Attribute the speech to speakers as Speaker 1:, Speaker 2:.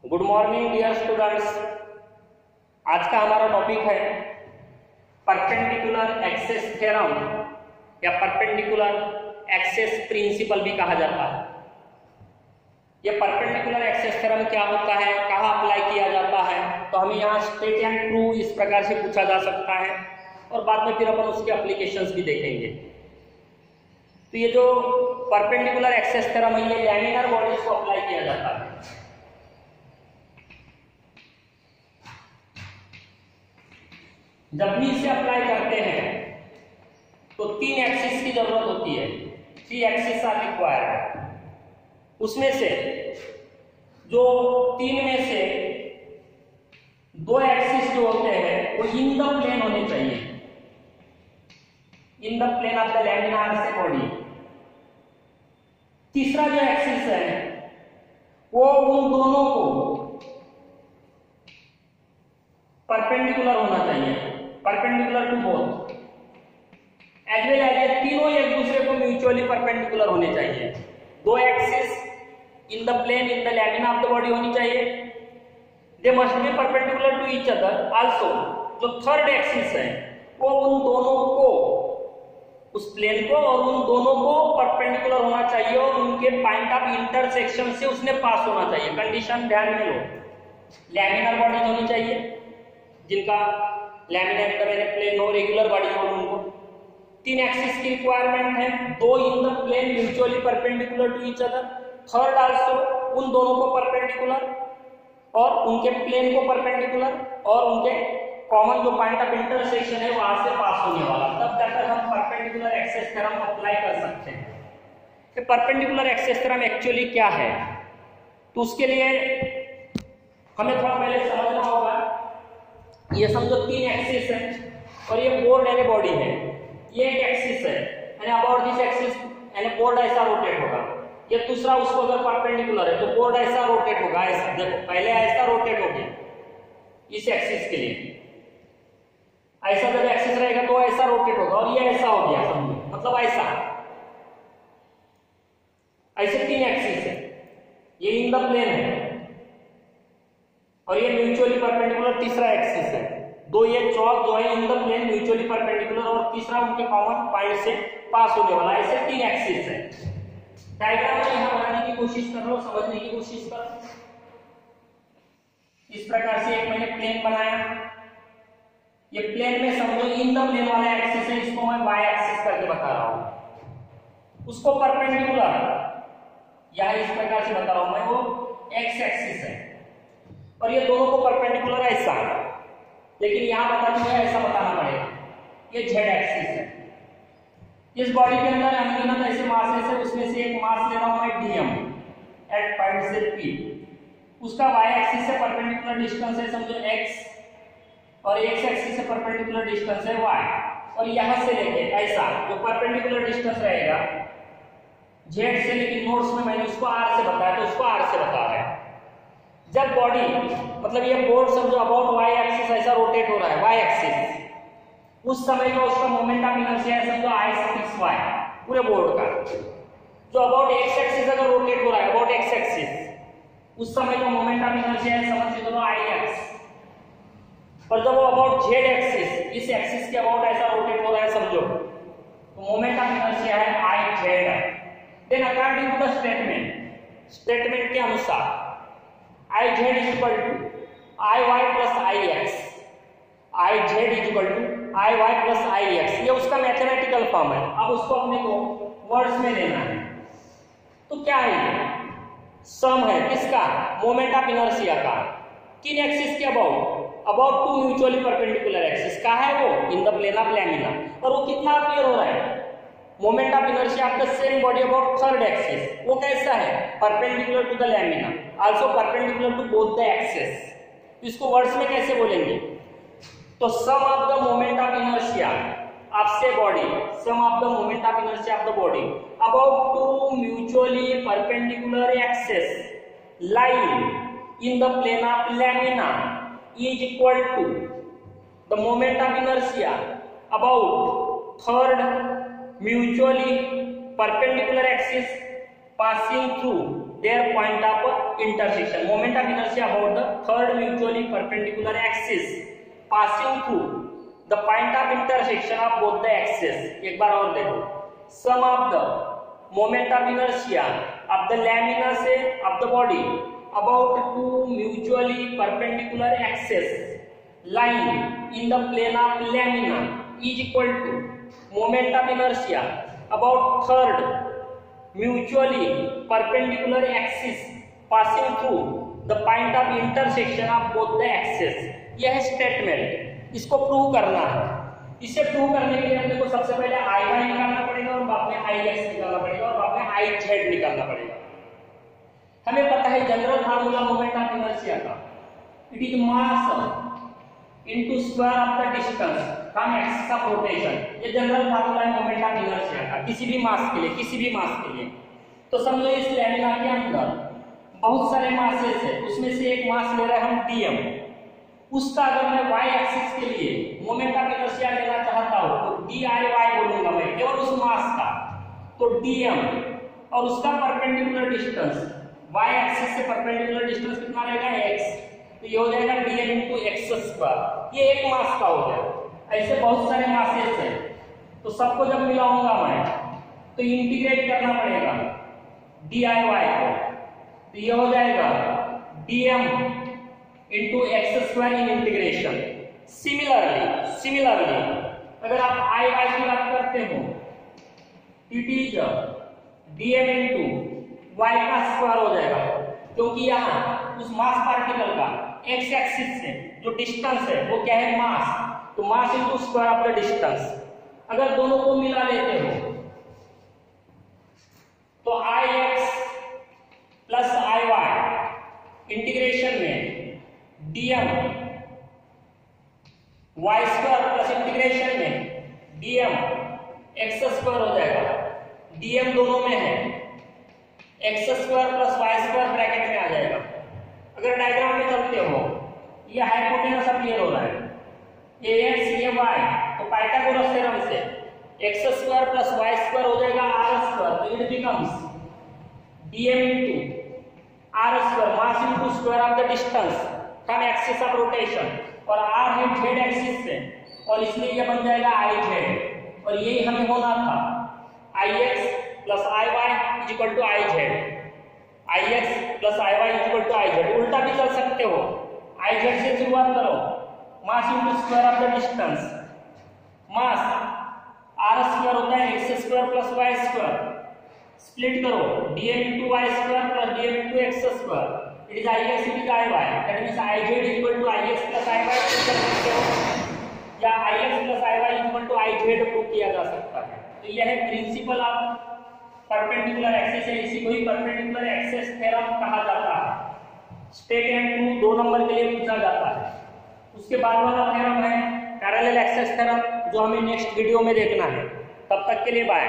Speaker 1: Good morning dear students. आज का हमारा टॉपिक है परपेंडिकुलर एक्सेस थ्योरम या परपेंडिकुलर एक्सेस प्रिंसिपल भी कहा जाता है। यह परपेंडिकुलर एक्सेस थ्योरम क्या होता है, कहाँ अप्लाई किया जाता है, तो हमें यहाँ स्ट्रेट एंड ट्रू इस प्रकार से पूछा जा सकता है और बाद में फिर अपन उसके एप्लीकेशंस भी देखेंगे। तो ये जो परपेंडिकुलर एक्सेस थ्योरम है ये लैमिनर बॉडीज को अप्लाई किया जाता है। जब भी इसे अप्लाई करते हैं तो 3 एक्सिस की जरूरत होती है, 3 एक्सिस आर रिक्वायर्ड। उसमें से जो 3 में से 2 एक्सिस जो होते हैं वो इन द प्लेन होने चाहिए, in the plane of the laminar से बॉडी। तीसरा जो एक्सिस है वो उन दोनों को परपेंडिकुलर होना चाहिए, perpendicular to both, as well as तीनों एक दूसरे को म्यूचुअली परपेंडिकुलर होने चाहिए। 2 axis in the plane in the lamina of the body होनी चाहिए। They must be perpendicular to each other also. जो थर्ड एक्सिस है वो उन दोनों को, उस प्लेन को और उन दोनों को परपेंडिकुलर होना चाहिए और उनके पॉइंट ऑफ इंटरसेक्शन से उसने पास होना चाहिए। कंडीशन ध्यान में लो, लैमिनर बॉडीज होनी चाहिए जिनका लैमिनर प्लेन हो, रेगुलर बॉडीज हो उनको। 3 एक्सिस की रिक्वायरमेंट है, 2 in the plane mutually perpendicular to each other, third also उन दोनों को परपेंडिकुलर और उनके प्लेन को परपेंडिकुलर और उनके कॉमन जो पॉइंट ऑफ इंटरसेक्शन है वहां से पास होने वाला, तब जाकर हम परपेंडिकुलर एक्सेस थ्योरम अप्लाई कर सकते हैं। कि परपेंडिकुलर एक्सेस थ्योरम एक्चुअली क्या है, तो उसके लिए हमें थोड़ा पहले समझना होगा। ये समझो 3 एक्सिस है और ये बोर्ड यानी बॉडी है, ये एक एक्सिस है यानी अबाउट दिस एक्सिस यानी बोर्ड ऐसा रोटेट होगा। ये दूसरा उसको अगर परपेंडिकुलर है तो बोर्ड ऐसा रोटेट होगा, ऐसा देखो पहले ऐसा रोटेट हो गया इस एक्सिस के लिए, ऐसा जब एक्सिस रहेगा तो ऐसा रोटेट होगा और ये ऐसा हो गया, समझो मतलब ऐसा। ऐसे 3 एक्सिस है, ये इन द प्लेन है और ये म्यूचुअली परपेंडिकुलर तीसरा एक्सिस है। 2 ये चौक जो है in the plane mutually perpendicular और तीसरा उनके कॉमन पॉइंट से पास होने वाला, ऐसे 3 एक्सिस है। डायग्राम में यहां बनाने की कोशिश कर लो, समझने की कोशिश करो। इस प्रकार से एक मैंने प्लेन बनाया, ये प्लेन में समझो इन द प्लेन वाला एक्सिस है, इसको मैं वाई एक्सिस करके बता रहा हूं। उसको परपेंडिकुलर यहां इस प्रकार से बता रहा हूं मैं, वो एक्स एक्सिस है और ये दोनों को परपेंडिकुलर ऐसा, लेकिन यहां बता दूं ऐसा बताना पड़ेगा, ये जेड एक्सिस है। इस बॉडी के अंदर अनगिनत ऐसे मासेस है, उसमें से एक मास ले रहा हूं मैं डीएम एट पॉइंट से पी। उसका वाई एक्सिस से परपेंडिकुलर डिस्टेंस है समझो एक्स और एक्स एक्सिस से परपेंडिकुलर डिस्टेंस है वाई, और यहां से लेके ऐसा जो परपेंडिकुलर डिस्टेंस रहेगा जेड से, लेकिन नोट्स में मैंने उसको आर से बताया तो उसको आर से बता रहा है। जब बॉडी मतलब ये बोर्ड समझो अबाउट वाई एक्सिस ऐसा रोटेट हो रहा है, वाई एक्सिस, उस समय का उसका मोमेंट ऑफ इनर्शिया है समझो आई सिक्स वाई पूरे बोर्ड का। जो अबाउट एक्स एक्सिस अगर रोटेट हो रहा है, अबाउट एक्स एक्सिस, उस समय का मोमेंट ऑफ इनर्शिया है समझ लो आई एक्स। पर जब वो अबाउट जेड एक्सिस, इस एक्सिस के अबाउट ऐसा रोटेट हो रहा है समझो, तो मोमेंट ऑफ इनर्शिया है I Z. Then according to the statement के अनुसार I z is equal to I y plus I x, I z is equal to I y plus I x, ये उसका मैथमेटिकल फॉर्म है। अब उसको अपने को वर्ड्स में लेना है, तो क्या है ये सम है किसका, मोमेंट ऑफ इनर्शिया का, किन एक्सिस के अबाउट 2 म्यूचुअली परपेंडिकुलर एक्सिस का है वो in the plane of lamina, और वो कितना अपीयर हो रहा है, moment of inertia of the same body about third axis, वो कैसा है perpendicular to the lamina, also perpendicular to both the axis. इसको वर्ड्स में कैसे बोलेंगे, तो sum of the moment of inertia of से body, sum of the moment of inertia of the body about 2 mutually perpendicular axis lying in the plane of lamina is equal to the moment of inertia about third mutually perpendicular axis passing through their point of intersection. Moment of inertia about the third mutually perpendicular axis passing through the point of intersection of both the axes. एक बार और देखो. Sum of the moment of inertia of the lamina से of the body about two mutually perpendicular axes lying in the plane of lamina is equal to moment of inertia about third mutually perpendicular axis passing through the point of intersection of both the axes. यह statement इसको prove करना है. इसे prove करने के लिए हमने को सबसे पहले आई वाई निकालना पड़ेगा और बाद में आई एक्स निकालना पड़ेगा और बाद में आई जेड निकालना पड़ेगा. हमें पता है general formula moment of inertia का, it is mass into square of the distance from axis of rotation. ये जनरल फार्मूला है मोमेंट ऑफ इनर्शिया का किसी भी मास के लिए, किसी भी मास के लिए. तो समझो इस लैमिना के अंदर बहुत सारे मासेस है, उसमें से एक मास ले रहे हैं हम डीएम. उसका अगर मैं y एक्सिस के लिए मोमेंट ऑफ इनर्शिया लेना चाहता हूं तो डी आई वाई बोलूंगा मैं केवल उस मास का. तो डीएम और उसका परपेंडिकुलर डिस्टेंस y एक्सिस से परपेंडिकुलर डिस्टेंस कितना रहेगा x. तो ये हो जाएगा dm इनटू x स्क्वायर. ये एक मास का हो गया. ऐसे बहुत सारे मासेस हैं तो सबको जब मिलाऊंगा मैं तो इंटीग्रेट करना पड़ेगा डी आई वाई को. तो ये हो जाएगा dm into x square in integration. Similarly, अगर आप i y की बात करते हो, it is dm into y का स्क्वायर हो जाएगा, क्योंकि यहाँ उस मास पार्टिकल का x एक्सिस से जो डिस्टेंस है वो क्या है मास. तो मास into square of the distance. अगर दोनों को मिला लेते हो तो ix plus I Y integration में dm y square plus integration में dm x स्क्वायर हो जाएगा. dm दोनों में है, x square plus y square bracket में आ जाएगा. अगर डायग्राम में चलते हो ये हाइपोटेनस अपीयर हो रहा है, ये x ये y. तो पाइथागोरस थ्योरम से x square plus y square हो जाएगा r स्क्वायर. तो it becomes dm into r square mass into square of the distance from axis of rotation. और r है z एक्सिस से और इसलिए ये बन जाएगा i z. और यही हमें होना था ix plus I Y is equal to I Z. ix plus I Y is equal to I Z. उल्टा भी चल सकते हो, आई जेड से शुरुआत करो, मास into square of the distance. Mass r square होता है x square plus y square. Split करो dm into y square plus dm into x square. It is ix, it is iy. That means iz equal to ix plus iy prove कर सकते हो या ix plus iy equal to iz prove किया जा सकता है. तो यह है प्रिंसिपल ऑफ परपेंडिकुलर एक्सिस है. इसी को ही परपेंडिकुलर एक्सिस थ्योरम कहा जाता है. स्टेट एंड 2 नंबर के लिए पूछा जाता है. उसके बाद वाला थ्योरम है पैरेलल एक्सिस थ्योरम जो हमें नेक्स्ट वीडियो में देखना है. तब तक के लिए बाय.